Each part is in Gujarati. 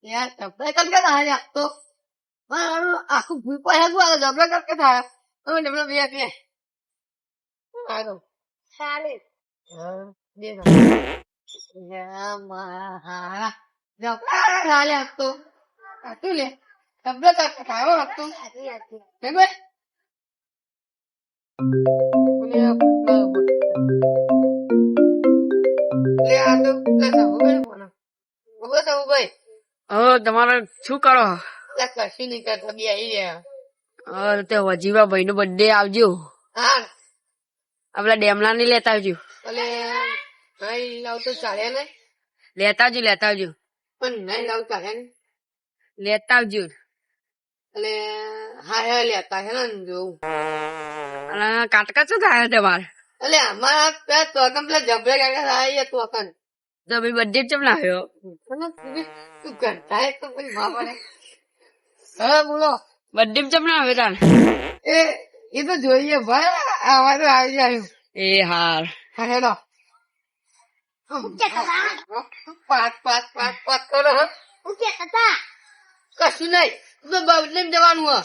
યાર ડબલા કરકે થાય તો મારું આખું ભૂલ પાસે ગયું ડબલા કરકે થાય હવે ડબલા બે બે સારું ચાલે બે મારા ડબલા ચાલે તો આટલું લે ડબલા કરકે થાય હતું ભાઈ તમારે શું કરો? કશું નઈ કરતા બે આવી રહ્યા તે વજીવા ભાઈ નો બર્થડે આવજો. હા આપડા ડેમલા ની લેતા આવજો. એટલે નહીં લાવ તો ચાલે ને લેતા આવજો પણ નહીં લાવ ચાલે ને લેતા આવજો. એટલે હા હે લેતા હે ને જોવું અને કાટકા શું થાય તમારે? એટલે અમારા પેલા તોકન પેલા જબરે કાકા થાય તોકન તો ભાઈ બર્થડે ચમ ના આવ્યો? તું ઘંટા એક તો પછી મા પડે હા બોલો બર્થડે ચમ ના આવ્યો તાર? એ તો જોઈએ ભાઈ આવા તો આવી જાય એ હાર હા હેડો પાંચ પાંચ પાંચ પાંચ કરો કશું નહીં તો બદલે જવાનું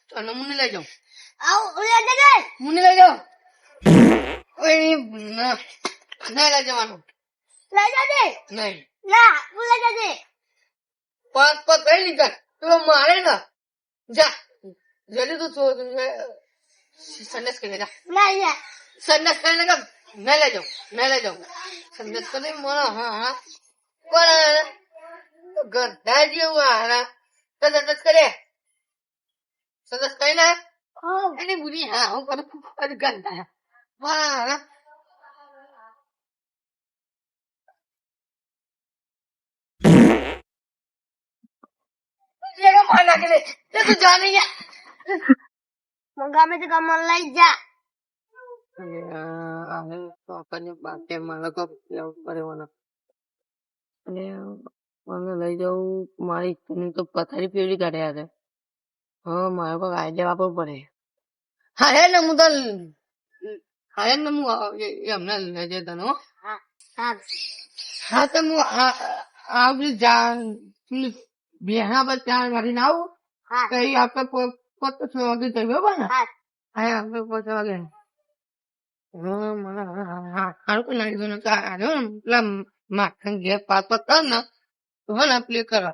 અને મુને લઈ જાઉં મુને લઈ જાઉં નહીં લઈ જવાનું નહીં પાંચ પાંચ કઈ લીધા તું મારે ને જા જલ્દી તું સંદેશ કરી જા સંદેશ કરીને મેં લઈ જાઉં સંદેશ કરી મને હા હા પણ ગંધા જેવું હારા તો સંદેશ કરે સંદેશ કરીને એની બુરી હા હું કરું ગંધા મારા माना के लिए तू जाने क्या मंगा में तो कमल लाई जा तो अपने बात के माला को परिवाना અને મને લઈ જાઉં મારી તો પથારી પેલી કાઢ્યા છે હા મારે કોઈ આઈડિયા વાપરવું પડે હા હે ને હું તો હા હે ને હું એમને લઈ જતા નો હા તો હું આ બધી જાણ બેહા પર ચાર વાગીને આવું કઈ આપણે પોતે 6 વાગે જઈએ બરાબર ને હા આપણે 5 વાગે હા મને હારું કોઈ નાખી દો ને પેલા માખણ ઘેર પાત પાત કર ને તો હે ને પ્લે કરો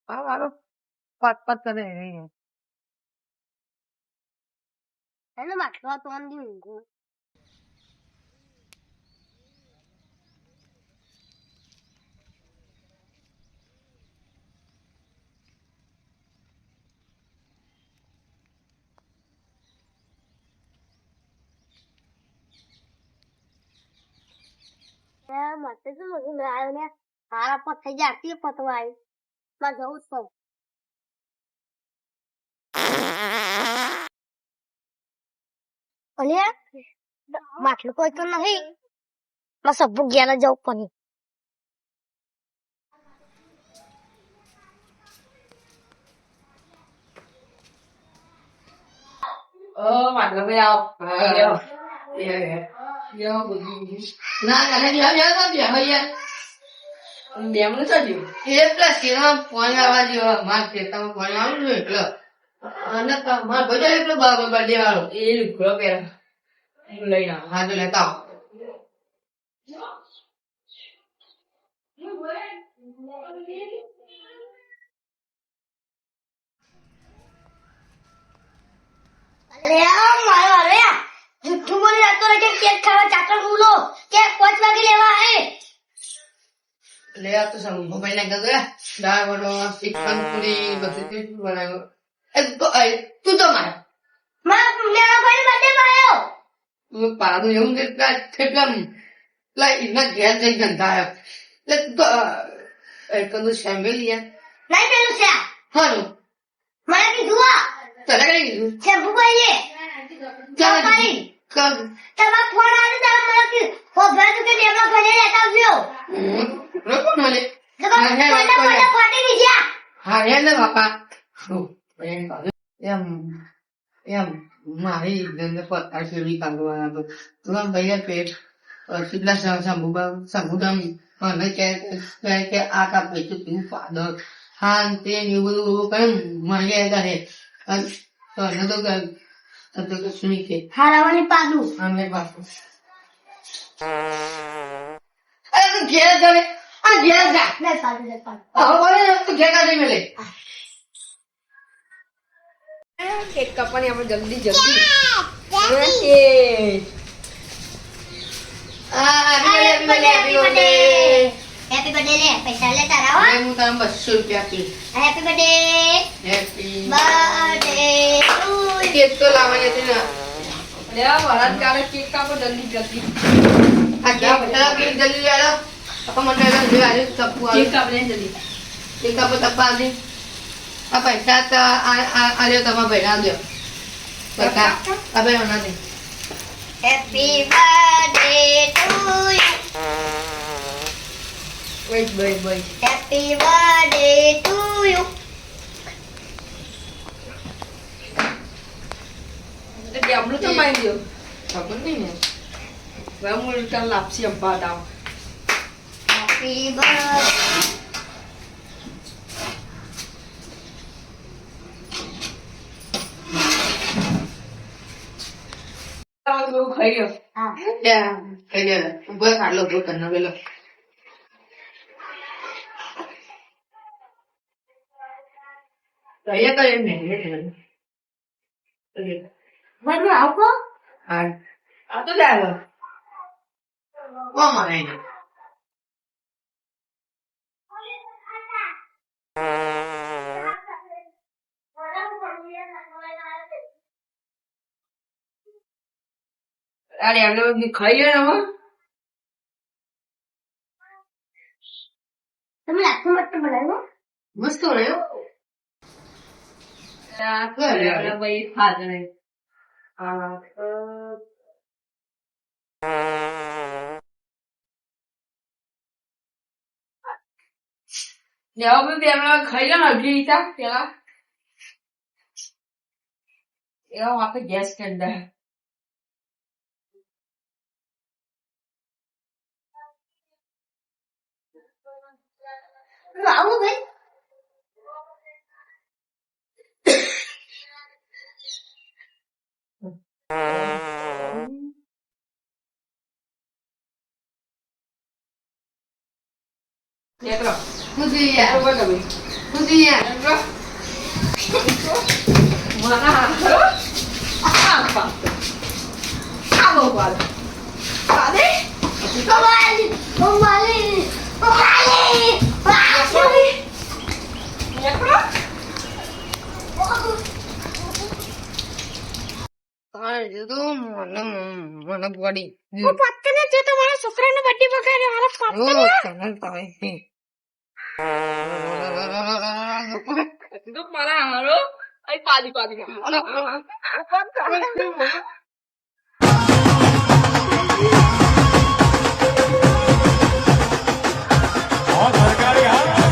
હા હારો પાત પાત કરે એને માટલો તો આમ દી મસ્ત તો મજા આવ્યો ને હારા પર થઈ જાય આટલી પતવાય માં જવું જ પડે અને માટલું કોઈ તો નહીં માં સબ્બુ ગયા જવું પડે માટલો ભાઈ આવો ના ડેમલું ચાલ્યું એટલે શેરમાં પાણી આવવા દો માર ખેતરમાં પાણી આવ્યું ને એટલે અને માર બધા એટલો બર્થડે વાળો એ લુગડો પહેરો લઈને આવો. હા તો લેતા આવો જુઠ્ઠું બોલી રાખતો રહે કે કેક ખાવા ચાકર બોલો કે 5 વાગે લેવા આવે લે આ તો સંભો ભાઈ ના ગયો દાળ વડો ચિકન પૂરી બધું તે બનાવ્યો તું તો માર મેરા ભાઈ બર્થડે માં આવ્યો તું પાડું એવું ને કેટલા લાઈ ઇના ઘેર જઈ ગંધા એટલે તો એક તો શેમ્બેલિયા નહીં પેલું છે હાલો મને કીધું આ તને કઈ કીધું છે ભૂભાઈએ ચાલ તમારો ફોન આવે ત્યારે મને કીધું ઓ ભાઈ તું કે ડેમલા ભાઈને લેતા આવજો રોકો મને કોઈને ફાટી ની જા હા હે ને બાપા એમ મારી ગંદે પત્તા શેરી કાઢવાના તો તું ભાઈ પેટ સીધા સમુદામ અને કે આ કા પૈસું તું ફાધર હા તે ને એવું બધું કઈ મને કરે અને તો કે સુની કે હારાવાની પાડું અમે પાછું અરે તું ઘેર જાવે આ ઘેર જા લે પાડું લે પાડું હવે બોલે તું ઘેર કા જઈ મેલે કેક કાપવાની આપણે જલ્દી જલ્દી હેપી બર્થડે હેપી બર્થડે લે પૈસા લે તારા હો હું તને 200 રૂપિયા આપી happy birthday happy birthday two cake તો લાવવાની હતી ને લે વરાત કાલે કેક કાપો જલ્દી જલ્દી આ કેક જલ્દી આલો આપા મને જલ્દી આવી તપુ કેક આવી કાપને જલ્દી કેક કાપો તપા આવી આ પૈસા તો આ લ્યો તમારા ભેગા દો પૈસા આ બે ના દે happy birthday to you wait happy birthday to you ડેમલું તો મારી દો ખબર નહીં ને હવે હું કાલ લાપસી અંબા દાવ હેપી બર્થડે ખાઈ ગયો હા યા કઈ દે ઉભો કાઢલો ઉભો કરનો પેલો તો એ તો એમ નહીં મને આવકો હા આ તો જાય ઓ મને અરે એમને ખાઈ ગયો ને તમે લાખો મત બનાવ્યો મસ્ત રહ્યો હવે ભાઈ ખાધો નહીં લેવા બી એમને ખાઈ લો ને અડધી રીતા પેલા એવા આપણે ગેસ કરી દે આવું ભાઈ નીકળો ખુદી યાર બરોબર તમે ખુદી યાર નીકળો મારા હાથ આપા આ બહુ વાળ પાદે કવાલી કવાલી કવાલી નીકળો મને પડી હું પત્તે ને જે તમારા છોકરાનો બર્થડે બગાડ્યો હાલો તો મારા હારો અહીં પાદી પાદી और सरकारी हाल